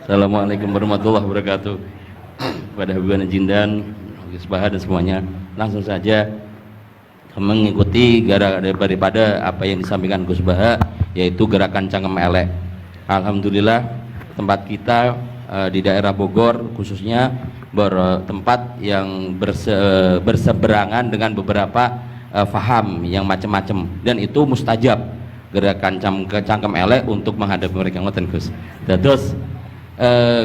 Assalamualaikum warahmatullahi wabarakatuh. Pada hubungan Jindan, Gus Baha dan semuanya, langsung saja mengikuti daripada apa yang disampaikan Gus Baha, yaitu gerakan cangkem elek. Alhamdulillah tempat kita di daerah Bogor khususnya bertempat yang berseberangan dengan beberapa faham yang macam-macam, dan itu mustajab gerakan cangkem elek untuk menghadapi mereka. Ngoten Gus. Terus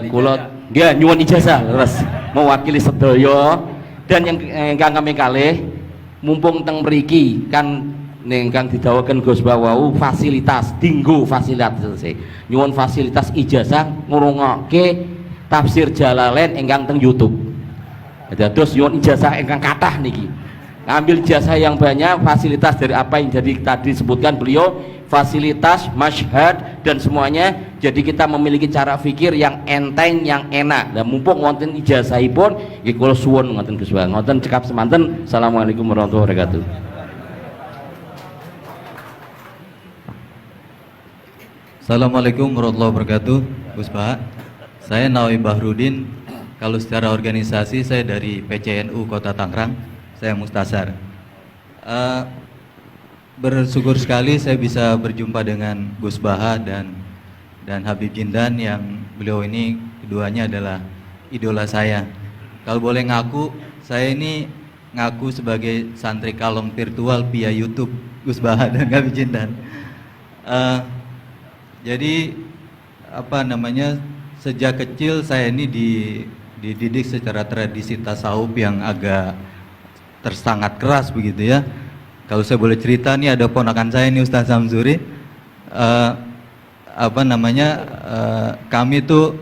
kula dia nyuwun ijazah terus mewakili sedaya, dan yang kami kalih mumpung teng mriki kan ingkang didhawuhaken Gus Bawau fasilitas dinggo fasilitas nyuwun fasilitas ijazah ngrungokke tafsir Jalalain ingkang teng YouTube. Terus nyuwun ijazah ingkang kathah niki. Ngambil ijazah yang banyak, fasilitas dari apa yang jadi tadi disebutkan beliau, fasilitas, masyhad dan semuanya. Jadi kita memiliki cara fikir yang enteng, yang enak. Dan mumpung wonten ijazahipun nggih kula suwun ngoten Gus Bang. Ngoten cekap semanten. Assalamualaikum warahmatullahi wabarakatuh. Assalamualaikum warahmatullahi wabarakatuh. Gus Baha, saya Nawawi Bahrudin. Kalau secara organisasi saya dari PCNU Kota Tangerang. Saya Mustasar. Bersyukur sekali saya bisa berjumpa dengan Gus Baha dan Habib Jindan, yang beliau ini keduanya adalah idola saya. Kalau boleh ngaku, saya ini ngaku sebagai santri kalong virtual via YouTube Gus Baha dan Habib Jindan. Jadi sejak kecil saya ini dididik secara tradisi tasawuf yang agak sangat keras begitu ya. Kalau saya boleh cerita nih, ada ponakan saya nih Ustaz Samsuri, kami tuh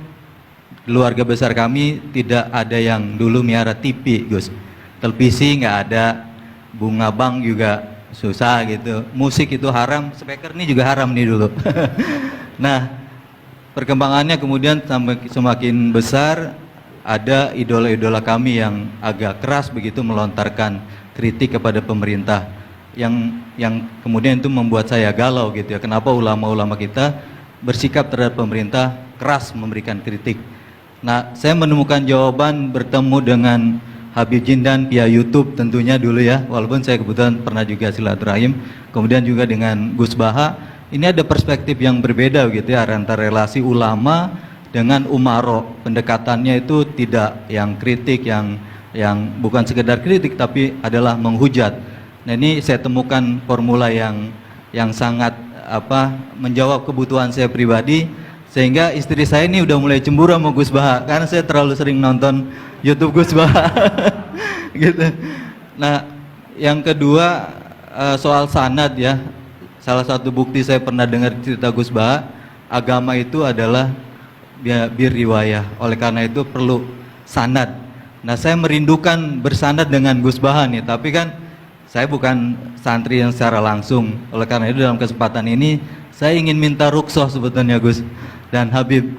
keluarga besar kami tidak ada yang dulu miara TV Gus, televisi nggak ada, bunga bank juga susah gitu, musik itu haram, speaker nih juga haram nih dulu. Nah perkembangannya kemudian semakin besar, ada idola-idola kami yang agak keras begitu melontarkan kritik kepada pemerintah, yang kemudian itu membuat saya galau gitu ya. Kenapa ulama-ulama kita bersikap terhadap pemerintah keras memberikan kritik? Nah, saya menemukan jawaban bertemu dengan Habib Jindan via YouTube tentunya dulu ya, walaupun saya kebetulan pernah juga silaturahim, kemudian juga dengan Gus Baha. Ini ada perspektif yang berbeda gitu ya, antara relasi ulama dengan umaro. Pendekatannya itu tidak yang kritik, yang bukan sekedar kritik tapi adalah menghujat. Nah ini saya temukan formula yang sangat menjawab kebutuhan saya pribadi, sehingga istri saya ini udah mulai cemburu sama Gus Baha karena saya terlalu sering nonton YouTube Gus Baha. Gitu. Nah yang kedua soal sanad ya, salah satu bukti saya pernah dengar cerita Gus Baha, agama itu adalah riwayah, oleh karena itu perlu sanad. Nah saya merindukan bersanad dengan Gus Baha nih, tapi kan saya bukan santri yang secara langsung, oleh karena itu dalam kesempatan ini saya ingin minta rukhsah sebetulnya Gus dan Habib,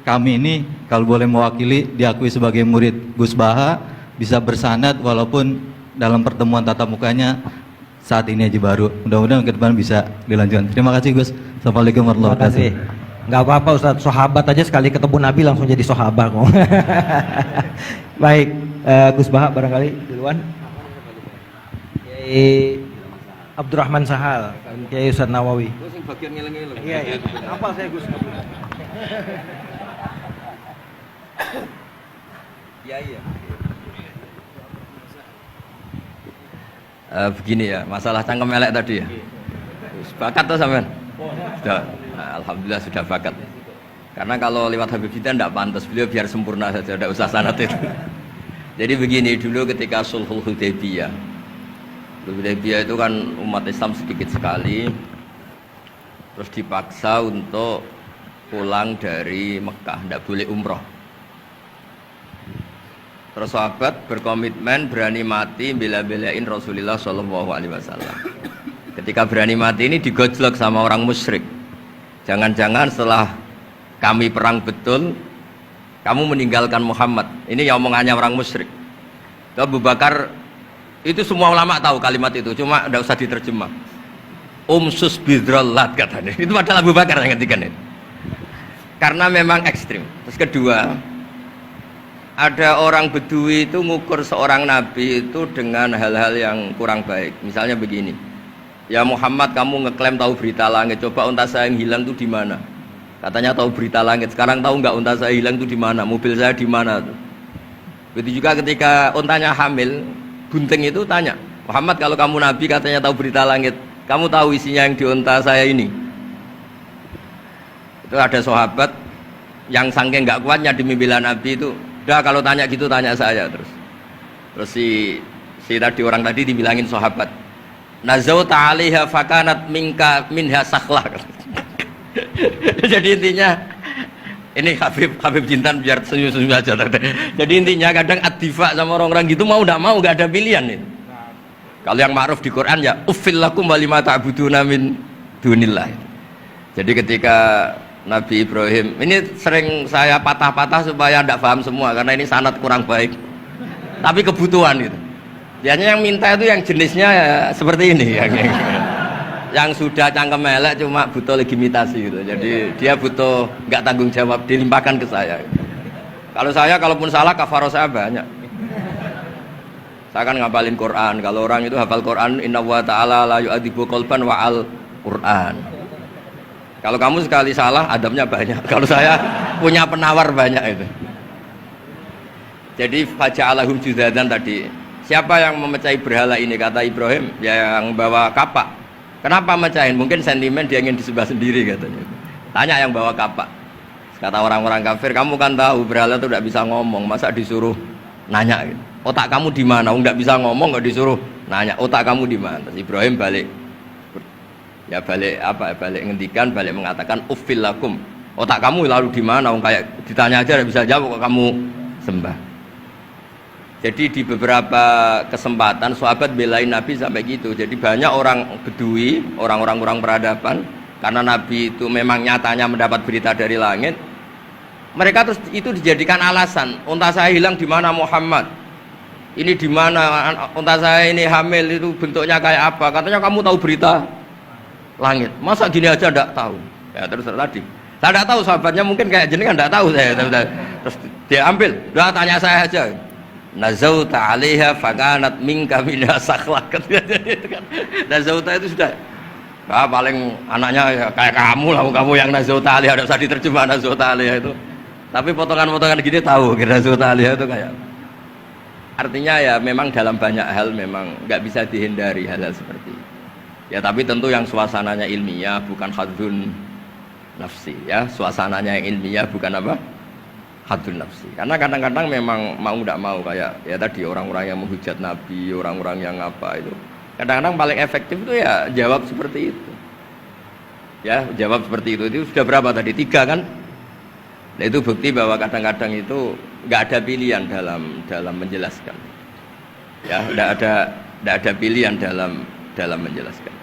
kami ini kalau boleh mewakili diakui sebagai murid Gus Baha, bisa bersanad walaupun dalam pertemuan tatap mukanya saat ini aja baru. Mudah-mudahan ke depan bisa dilanjutkan. Terima kasih Gus. Assalamualaikum warahmatullahi wabarakatuh. Nggak apa-apa Ustaz, sahabat aja sekali ketemu Nabi langsung jadi sahabat kok. Baik, Gus Baha barangkali duluan. Kiai Abdurrahman Sahal, Kiai Ustaz Nawawi. Iya, apa saya Gus? Iya. Begini ya, masalah cangkem elek tadi ya. Bakat tuh sampean? Sudah, alhamdulillah sudah bakat. Karena kalau lewat Habib Jindan tidak pantas, beliau biar sempurna saja, tidak usah sanad itu. Jadi begini, dulu ketika Sulhul Hudaybiyah itu kan umat Islam sedikit sekali, terus dipaksa untuk pulang dari Mekah, tidak boleh umroh. Terus sahabat berkomitmen berani mati bela-belain Rasulullah SAW. Ketika berani mati ini digojlok sama orang musyrik. Jangan-jangan setelah kami perang betul, kamu meninggalkan Muhammad. Ini yang omongannya orang musyrik. Abu Bakar, itu semua ulama tahu kalimat itu, cuma tidak usah diterjemah. Umsus bidrollat katanya. Itu padahal Abu Bakar yang ngertikan itu. karena memang ekstrim. Terus kedua, ada orang Bedui itu ngukur seorang nabi itu dengan hal-hal yang kurang baik. Misalnya begini, ya Muhammad, kamu ngeklaim tahu berita langit, coba unta saya yang hilang itu di mana? Katanya tahu berita langit, sekarang tahu nggak unta saya hilang itu di mana? Mobil saya di mana? Begitu juga ketika untanya hamil, bunting itu tanya, Muhammad, kalau kamu nabi katanya tahu berita langit, kamu tahu isinya yang di unta saya ini? Itu ada sahabat yang saking nggak kuatnya demi bela nabi itu, udah kalau tanya gitu tanya saya terus. Terus si tadi orang tadi dibilangin sahabat, nazauta 'alaiha fakanat minha sakhlah. Jadi intinya ini Habib Jintan biar senyum-senyum aja. Jadi intinya kadang ad-difa sama orang-orang gitu mau tidak mau nggak ada pilihan itu. Kalau yang ma'ruf di Quran ya uffil lakum wa lima ta'buduna min dunillah. Jadi ketika Nabi Ibrahim, ini sering saya patah-patah supaya tidak paham semua karena ini sanad kurang baik. Tapi kebutuhan gitu. Biasanya yang minta itu yang jenisnya ya seperti ini yang sudah cangkem elek cuma butuh legitimasi gitu. Jadi dia butuh nggak tanggung jawab, dilimpahkan ke saya. Kalau saya kalaupun salah kafaroh saya banyak. Saya kan ngapalin Quran. Kalau orang itu hafal Quran, inna wa ta'ala la yu'adzibu qalban wa al Quran. Kalau kamu sekali salah, adabnya banyak. Kalau saya punya penawar banyak itu. Jadi faja'alahum judadan tadi. Siapa yang memecahi berhala ini? Kata Ibrahim, ya yang bawa kapak. Kenapa mecahin? Mungkin sentimen dia ingin disembah sendiri katanya. Tanya yang bawa kapak. Kata orang-orang kafir, kamu kan tahu berhala itu tidak bisa ngomong, masa disuruh nanya gitu. Otak kamu di mana? Nggak bisa ngomong, nggak disuruh nanya. Otak kamu di mana? Terus Ibrahim balik. Ya balik apa? Balik ngendikan, balik mengatakan uffil lakum. Otak kamu lalu di mana? Kayak ditanya aja tidak bisa jawab kok kamu sembah. Jadi di beberapa kesempatan sahabat belain Nabi sampai gitu. Jadi banyak orang Bedui, orang-orang peradaban, karena Nabi itu memang nyatanya mendapat berita dari langit. Mereka terus itu dijadikan alasan. Unta saya hilang di mana Muhammad? Ini di mana? Unta saya ini hamil itu bentuknya kayak apa? Katanya kamu tahu berita langit. Masa gini aja enggak tahu? Ya terus tadi. Saya enggak tahu, sahabatnya mungkin kayak jenengan enggak tahu saya. Terus dia ambil, udah tanya saya aja. Nazauta 'alaiha fakanat minka minha sakhlah. Nazauta itu sudah paling anaknya ya kayak kamu lah, kamu yang nazauta 'alaiha, enggak usah diterjemah nazauta 'alaiha itu. Tapi potongan-potongan gini tahu kira nazauta 'alaiha itu kayak. Artinya ya memang dalam banyak hal memang nggak bisa dihindari hal-hal seperti itu. Ya tapi tentu yang suasananya ilmiah bukan hadun nafsi ya, suasananya yang ilmiah bukan apa? Hadun nafsi. Karena kadang-kadang memang mau tidak mau kayak ya tadi orang-orang yang menghujat Nabi, orang-orang yang apa itu. Kadang-kadang paling efektif itu ya jawab seperti itu. Ya, jawab seperti itu sudah berapa tadi? 3 kan? Nah, itu bukti bahwa kadang-kadang itu nggak ada pilihan dalam menjelaskan. Ya, nggak ada pilihan dalam menjelaskan.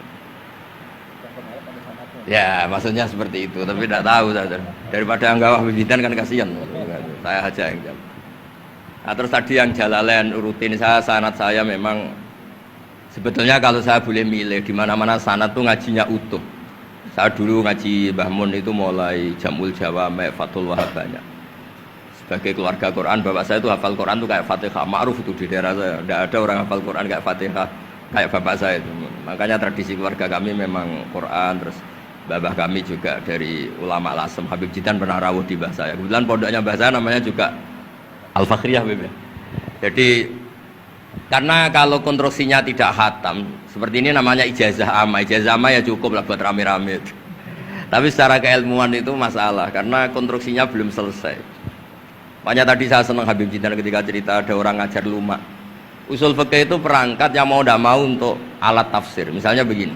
Ya, maksudnya seperti itu, tapi tidak tahu saja. Daripada anggawah bibitan kan kasihan. Saya aja yang jawab. Nah, terus tadi yang Jalalain rutin sanad saya memang sebetulnya kalau saya boleh milih di mana-mana sanad tuh ngajinya utuh. Saya dulu ngaji Mbah Mun itu mulai Jamul Jawami, Fathul Wahab banyak. Sebagai keluarga Quran, bapak saya itu hafal Quran tuh kayak Fatihah, ma'ruf itu di daerah saya. Tidak ada orang hafal Quran kayak Fatihah kayak bapak saya itu. Makanya tradisi keluarga kami memang Quran. Terus babah kami juga dari ulama Lasem, Habib Jidan pernah rawuh di mbah saya. Kebetulan pondoknya mbah saya namanya juga Al-Fakhriyah Habib. Jadi karena kalau konstruksinya tidak khatam seperti ini namanya ijazah amma. Ijazah amma ya cukup lah buat rame-rame. Tapi secara keilmuan itu masalah karena konstruksinya belum selesai. Makanya tadi saya senang Habib Jidan ketika cerita ada orang ngajar lumak. Usul fikih itu perangkat yang mau tidak mau untuk alat tafsir. Misalnya begini,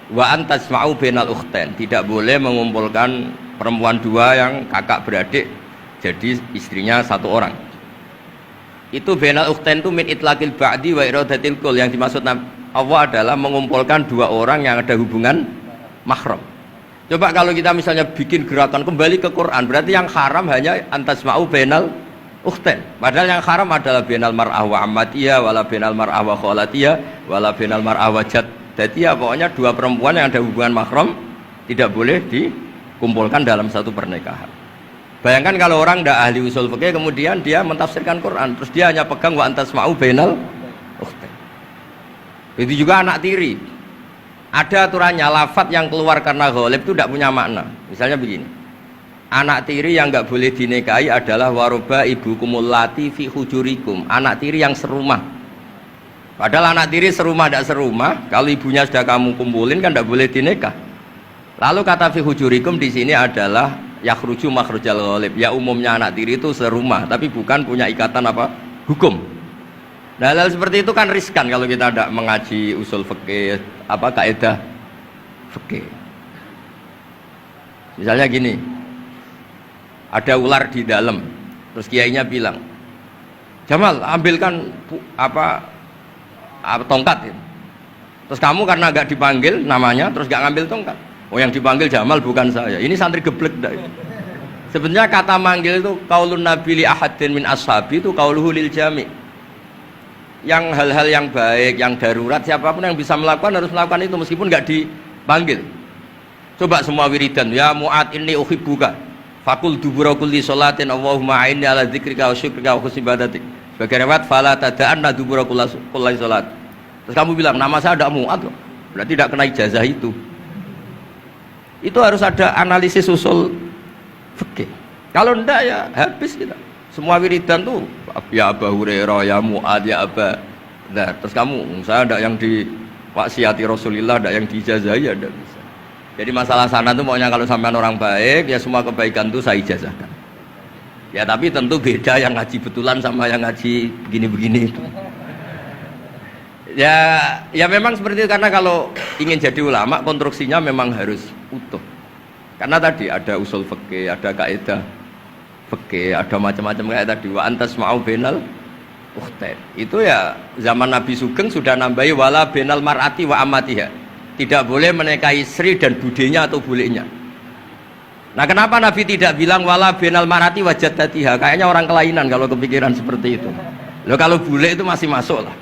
wa antasma'u bainal ukhtain, tidak boleh mengumpulkan perempuan 2 yang kakak beradik jadi istrinya 1 orang. Itu bainal ukhtain itu min itlaqil ba'di wa iradatil kul, yang dimaksud Allah adalah mengumpulkan 2 orang yang ada hubungan mahram. Coba kalau kita misalnya bikin gerakan kembali ke Quran, berarti yang haram hanya antasma'u bainal ukhtain. Padahal yang haram adalah bainal mar'ah wa ammatiyah wala bainal mar'ah wa khalatiyah wala bainal mar'ah wa jaddatiyah. Pokoknya 2 perempuan yang ada hubungan mahram tidak boleh dikumpulkan dalam satu pernikahan. Bayangkan kalau orang tidak ahli usul fikih kemudian dia mentafsirkan Quran, terus dia hanya pegang wa antasma'u bainal ukhtain. Itu juga anak tiri. Ada aturannya, lafadz yang keluar karena ghalib itu tidak punya makna. Misalnya begini, anak tiri yang nggak boleh dinikahi adalah waroba ibu kumulati fi hujurikum, anak tiri yang serumah. Padahal anak tiri serumah tidak serumah, kalau ibunya sudah kamu kumpulin kan tidak boleh dinikah. Lalu kata fi hujurikum di sini adalah yakhruju makhrujal ghalib. Ya umumnya anak tiri itu serumah, tapi bukan punya ikatan apa hukum. Nah, hal seperti itu kan riskan kalau kita tidak mengaji usul fikih, apa kaidah fikih. Misalnya gini, ada ular di dalam, terus kiainya bilang, Jamal ambilkan tongkat. Terus kamu karena nggak dipanggil namanya, terus nggak ngambil tongkat. Oh yang dipanggil Jamal bukan saya. Ini santri geblek dah. Sebenarnya kata manggil itu qaulun nabi li ahadin min ashabi itu qauluhu lil jami'. Yang hal-hal yang baik, yang darurat, siapapun yang bisa melakukan harus melakukan itu meskipun nggak dipanggil. Coba semua wiridan, ya Mu'ad inni uhibbuka fakul dubura kulli sholatin Allahumma a'inni ala dzikrika wa syukrika wa husni ibadatik. Sebagai riwayat fala tada'anna dubura kulli sholat. Terus kamu bilang nama saya ada Mu'ad loh, berarti tidak kena ijazah itu. Itu harus ada analisis usul fikih. Kalau enggak ya habis kita. Semua wiridan tuh ya Abu Hurairah, ya Mu'ad, ya Aba. Nah, terus kamu, saya ada yang di waksiati Rasulullah, ada yang diijazahi, ya tidak bisa. Jadi masalah sana tuh maunya kalau sampean orang baik, ya semua kebaikan tuh saya ijazahkan. Ya tapi tentu beda yang ngaji betulan sama yang ngaji begini-begini itu. Ya memang seperti itu, karena kalau ingin jadi ulama konstruksinya memang harus utuh. Karena tadi ada usul fikih, ada kaidah fikih, ada macam-macam kayak tadi wa antasma'u bainal ukhtain. Itu ya zaman Nabi Sugeng sudah nambahi wala bainal mar'ati wa amatiha. Tidak boleh menikahi Sri dan budenya atau bulenya. Nah, kenapa Nabi tidak bilang wala bainal mar'ati wa jaddatiha? Kayaknya orang kelainan kalau kepikiran seperti itu. Loh kalau bule itu masih masuk lah.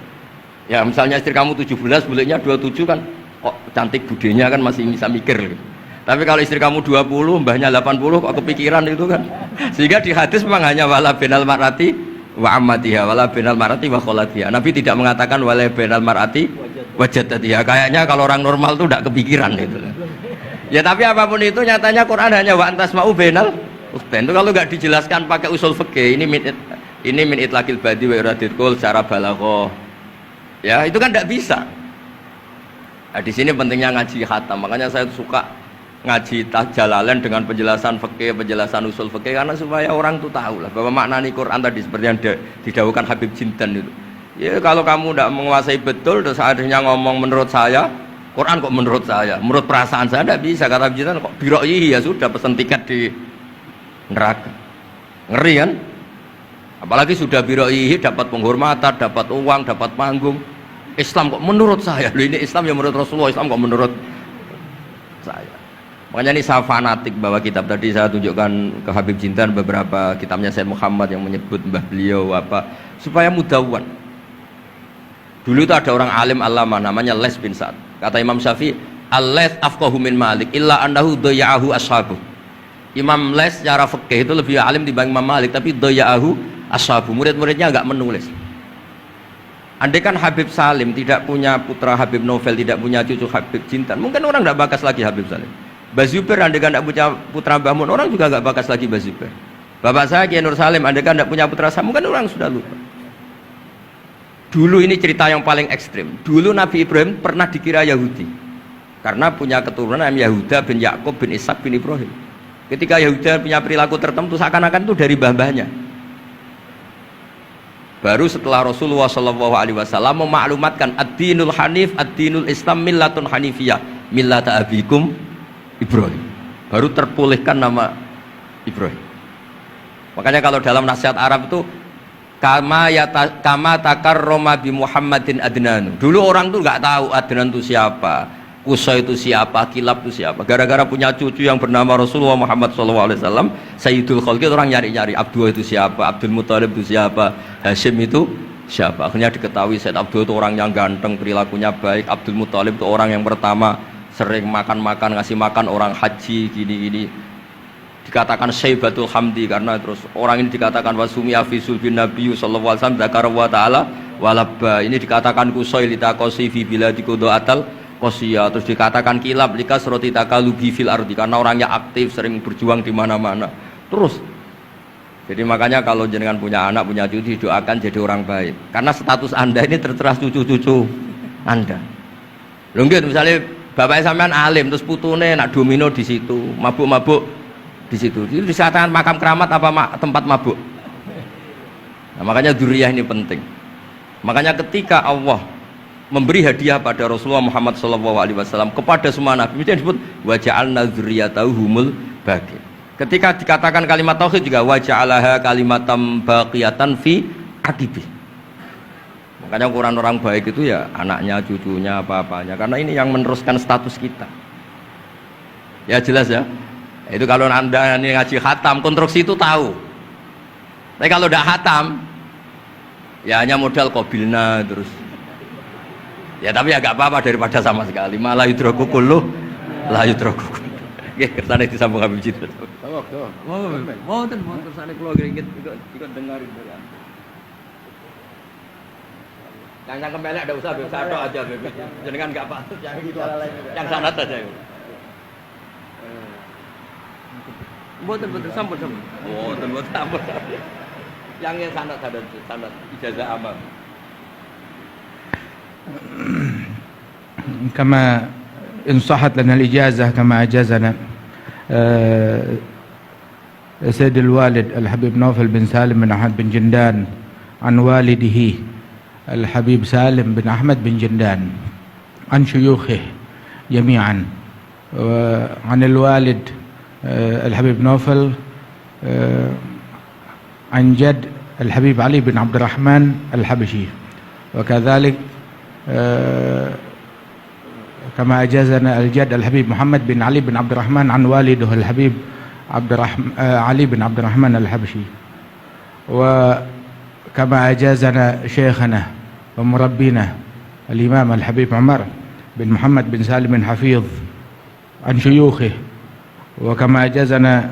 Ya misalnya istri kamu 17, bulenya 27 kan kok cantik, budenya kan masih bisa mikir gitu. Tapi kalau istri kamu 20, mbahnya 80 kok kepikiran itu kan. Sehingga di hadis memang hanya wala benal marati wa ammatiha, wala benal marati wa kholatiha. Nabi tidak mengatakan wala benal marati wa jaddatiha. Kayaknya kalau orang normal tuh tidak kepikiran itu. Ya tapi apapun itu nyatanya Quran hanya wa antasma'u benal ukhtain. Itu kalau nggak dijelaskan pakai usul fikih, ini min itlaqil badi wa iradil qul secara balaghah. Ya, itu kan tidak bisa. Nah, di sini pentingnya ngaji khatam. Makanya saya suka ngaji Jalalain dengan penjelasan fikih, penjelasan usul fikih, karena supaya orang tuh tahu lah bahwa maknani Quran tadi seperti yang didahulukan Habib Jindan itu. Ya kalau kamu tidak menguasai betul, terus akhirnya ngomong menurut saya, Quran kok menurut saya, menurut perasaan saya tidak bisa. Kata Habib Jindan kok biroyi ya sudah pesan tiket di neraka. Ngeri kan? Apalagi sudah biroyi dapat penghormatan, dapat uang, dapat panggung. Islam kok menurut saya, loh ini Islam yang menurut Rasulullah, Islam kok menurut saya. Makanya ini saya fanatik bahwa kitab tadi saya tunjukkan ke Habib Jindan beberapa kitabnya Said Muhammad yang menyebut mbah beliau apa supaya mudawan. Dulu itu ada orang alim alama namanya Les bin Sa'ad. Kata Imam Syafi'i, "Al-Les afqahu min Malik illa annahu daya'ahu ashabu." Imam Les secara fikih itu lebih alim dibanding Imam Malik, tapi daya'ahu ashabu. Murid-muridnya enggak menulis. Andai kan Habib Salim tidak punya putra Habib Novel, tidak punya cucu Habib Jindan, mungkin orang enggak bakas lagi Habib Salim. Bazuber andai kan tidak punya putra Mbah Mun, orang juga nggak bakas lagi Bazuber. Bapak saya Kiai Nur Salim andai kan tidak punya putra Samu, kan orang sudah lupa. Dulu ini cerita yang paling ekstrim. Dulu Nabi Ibrahim pernah dikira Yahudi karena punya keturunan Yahuda bin Yakub bin Ishak bin Ibrahim. Ketika Yahuda punya perilaku tertentu seakan-akan itu dari mbah-mbahnya. Baru setelah Rasulullah SAW memaklumatkan ad-dinul hanif, ad-dinul Islam millatun hanifiyah, millata abikum Ibrahim, baru terpulihkan nama Ibrahim. Makanya kalau dalam nasihat Arab itu kama takarroma bi Muhammadin Adnan. Dulu orang tuh nggak tahu Adnan itu siapa, Qusay itu siapa, Kilab itu siapa. Gara-gara punya cucu yang bernama Rasulullah Muhammad SAW, Sayyidul Khalqi, orang nyari-nyari Abdullah itu siapa, Abdul Muthalib itu siapa, Hashim itu siapa. Akhirnya diketahui Sayyid Abdullah itu orang yang ganteng, perilakunya baik. Abdul Muthalib itu orang yang pertama sering makan-makan, ngasih makan orang haji, gini-gini. dikatakan Syaibatul Hamdi karena terus orang ini dikatakan wasumia fi sulbin Nabi sallallahu alaihi wasallam dzakara wa ta'ala walabba, ini dikatakan kusoi litaqosi fi biladi qudaatal qosiyah, terus dikatakan kilab likas roti takalubi fil ardi karena orangnya aktif sering berjuang di mana-mana. Terus jadi makanya kalau jenengan punya anak punya cucu doakan jadi orang baik karena status Anda ini tertera cucu-cucu Anda. Lho nggih misalnya bapak sampean alim terus putune nak domino di situ, mabuk-mabuk di situ. Itu disatakan makam keramat apa tempat mabuk. Nah, makanya dzurriyyah ini penting. Makanya ketika Allah memberi hadiah pada Rasulullah Muhammad SAW kepada semua nabi, itu disebut wa ja'alna dzurriyyatahu humul baqin. Ketika dikatakan kalimat tauhid juga wa ja'alaha kalimatam baqiyatan fi aqibi. Makanya ukuran orang baik itu ya anaknya, cucunya, apa-apanya. Karena ini yang meneruskan status kita. Ya jelas ya. Itu kalau Anda ini ngaji khatam, konstruksi itu tahu. Tapi kalau tidak khatam, ya hanya modal qabilna terus. Ya tapi ya gak apa-apa daripada sama sekali. Malah yudraku kulluh, la yudraku kulluh. Nggih, kersane disambung Habib Jid. Mau kersane kula ngringit ikut dengarin ya. Yang kemelek enggak usah Habib Sato aja Habib. Jenengan enggak apa, yang sanad aja. Mboten sampun. Mboten sampun. Yang sanad ijazah amal. كما إن صحت لنا الإجازة كما أجازنا سيد الوالد الحبيب نوفل بن سالم بن أحمد بن جندان عن والده الحبيب سالم بن أحمد بن جندان عن شيوخه جميعا وعن الوالد الحبيب نوفل عن جد الحبيب علي بن عبد الرحمن الحبشي وكذلك كما أجازنا الجد الحبيب محمد بن علي بن عبد الرحمن عن والده الحبيب علي بن عبد الرحمن الحبشي وكما أجازنا شيخنا ومربينا الإمام الحبيب عمر بن محمد بن سالم بن حفيظ عن شيوخه وكما أجازنا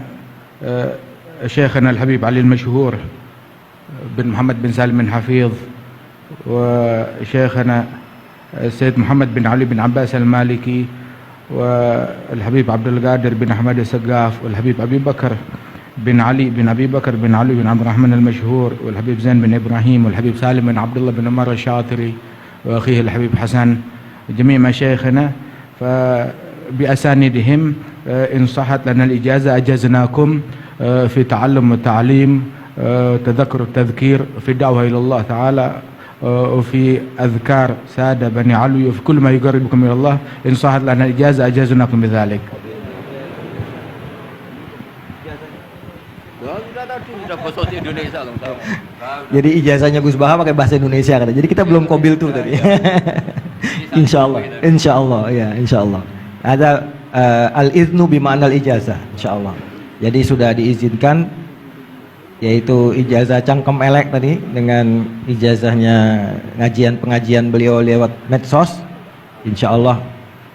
شيخنا الحبيب علي المشهور بن محمد بن سالم بن حفيظ وشيخنا السيد محمد بن علي بن عباس المالكي والحبيب عبد القادر بن أحمد السقاف والحبيب أبي بكر بن علي بن أبي بكر بن علي بن عبد الرحمن المشهور والحبيب زين بن إبراهيم والحبيب سالم بن عبد الله بن عمر الشاطري وأخيه الحبيب حسن جميع مشايخنا فبأسانيدهم إن صحت لنا الإجازة أجزناكم في تعلم والتعليم تذكر التذكير في الدعوة إلى الله تعالى وفي أذكار سادة بني علوي وفي كل ما يقربكم إلى الله إن صحت لنا الإجازة أجازناكم بذلك. Jadi ijazahnya Gus Baha pakai bahasa Indonesia kata. Jadi kita belum qabil tuh tadi. Insyaallah ya, insyaallah. Ada al-iznu bi ma'nal ijazah, insyaallah. Jadi sudah diizinkan yaitu ijazah cangkem elek tadi dengan ijazahnya pengajian beliau lewat medsos, insyaallah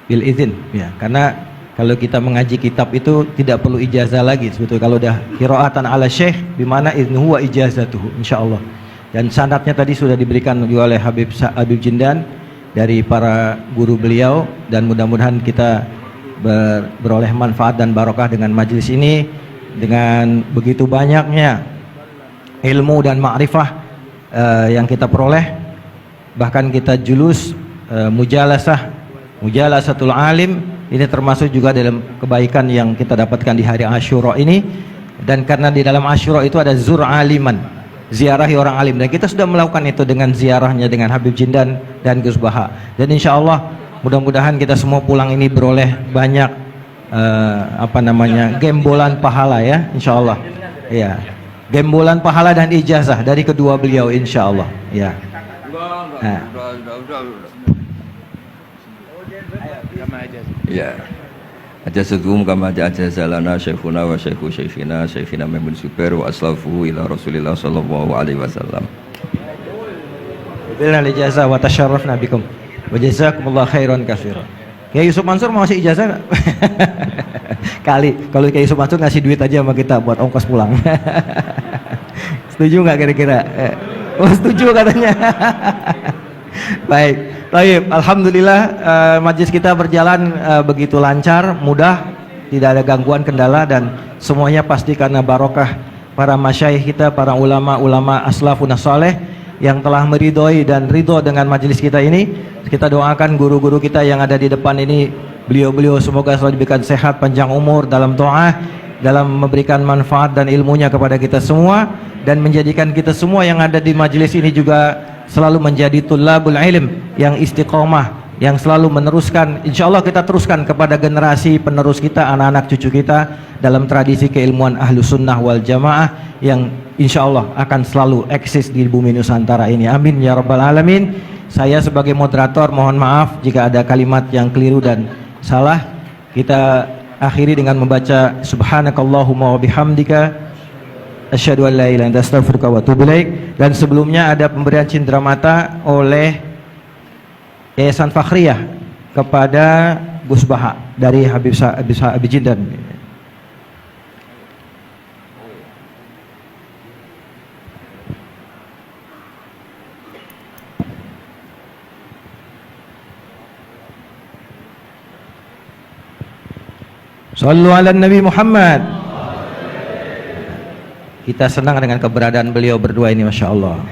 bil izin ya, karena kalau kita mengaji kitab itu tidak perlu ijazah lagi sebetulnya kalau udah qiraatan ala syekh bimana iznuhu wa ijazatuhu insyaallah. Dan sanadnya tadi sudah diberikan juga oleh Habib Jindan dari para guru beliau, dan mudah-mudahan kita beroleh manfaat dan barokah dengan majelis ini, dengan begitu banyaknya ilmu dan ma'rifah yang kita peroleh, bahkan kita julus mujalasatul alim, ini termasuk juga dalam kebaikan yang kita dapatkan di hari Asyura ini. Dan karena di dalam Asyura itu ada zur aliman, ziarahi orang alim, dan kita sudah melakukan itu dengan ziarahnya dengan Habib Jindan dan Gus Baha. Dan insya Allah mudah-mudahan kita semua pulang ini beroleh banyak gembolan pahala ya, insya Allah ya, gembolan pahala dan ijazah dari kedua beliau insya Allah ya. Ya, ajazatuhum kama ajazalana syekhuna wa syekhu syekhina Maimun Zubair wa aslafuhu ila Rasulillah sallallahu alaihi wasallam. Bilal ijazah wa tasyarrafna bikum wa jazakumullah khairan katsiran. Ya Yusuf Mansur mau ngasih ijazah enggak? Kali kalau Kiai Yusuf Mansur ngasih duit aja sama kita buat ongkos pulang. Setuju nggak kira-kira? Oh setuju katanya. Baik, baik. Alhamdulillah majelis kita berjalan begitu lancar, mudah, tidak ada gangguan kendala dan semuanya pasti karena barokah para masyayikh kita, para ulama-ulama aslafun saleh yang telah meridhoi dan ridho dengan majelis kita ini. Kita doakan guru-guru kita yang ada di depan ini, beliau-beliau semoga selalu diberikan sehat, panjang umur dalam doa, dalam memberikan manfaat dan ilmunya kepada kita semua, dan menjadikan kita semua yang ada di majelis ini juga selalu menjadi tulabul ilm yang istiqomah, yang selalu meneruskan, insya Allah kita teruskan kepada generasi penerus kita, anak-anak cucu kita dalam tradisi keilmuan Ahlus Sunnah wal Jamaah yang insya Allah akan selalu eksis di bumi Nusantara ini. Amin ya rabbal alamin. Saya sebagai moderator mohon maaf jika ada kalimat yang keliru dan salah. Kita akhiri dengan membaca subhanakallahumma wa bihamdika asyhadu an la ilaha illa anta astaghfiruka wa atubu ilaik. Dan sebelumnya ada pemberian cindramata oleh Yayasan Fakhriyah kepada Gus Baha dari Habib Jindan. Sallu ala Nabi Muhammad. Kita senang dengan keberadaan beliau berdua ini, Masya Allah.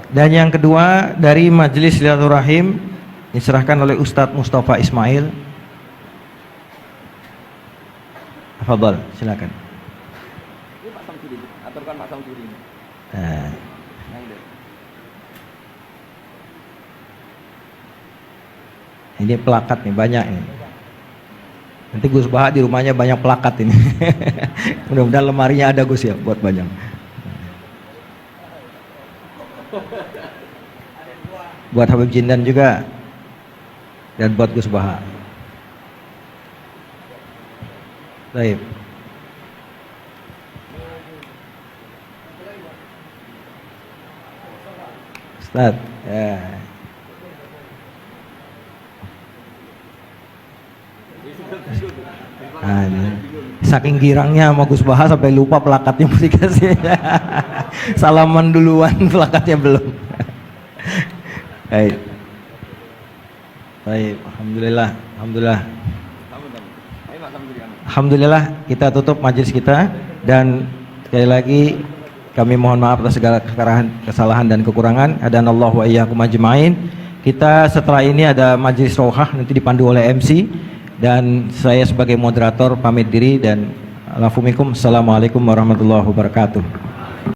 Dan yang kedua dari Majelis Silaturahim diserahkan oleh Ustadz Mustafa Ismail. Fadhal, silakan. Ini pelakat nih, banyak ini. Nanti Gus Baha di rumahnya banyak pelakat ini. Mudah-mudahan lemarinya ada Gus ya buat banyak. Buat Habib Jindan juga dan buat Gus Baha. Baik. Ustaz, ya. Nah, ini. Saking girangnya sama Gus Baha sampai lupa plakatnya mesti kasih. Salaman duluan, plakatnya belum. Baik. Baik, alhamdulillah, alhamdulillah. Alhamdulillah kita tutup majelis kita dan sekali lagi kami mohon maaf atas segala kesalahan dan kekurangan. Adanallahu wa iyyakum ajmain. Kita setelah ini ada majelis rohah nanti dipandu oleh MC. Dan saya sebagai moderator pamit diri dan assalamualaikum warahmatullahi wabarakatuh.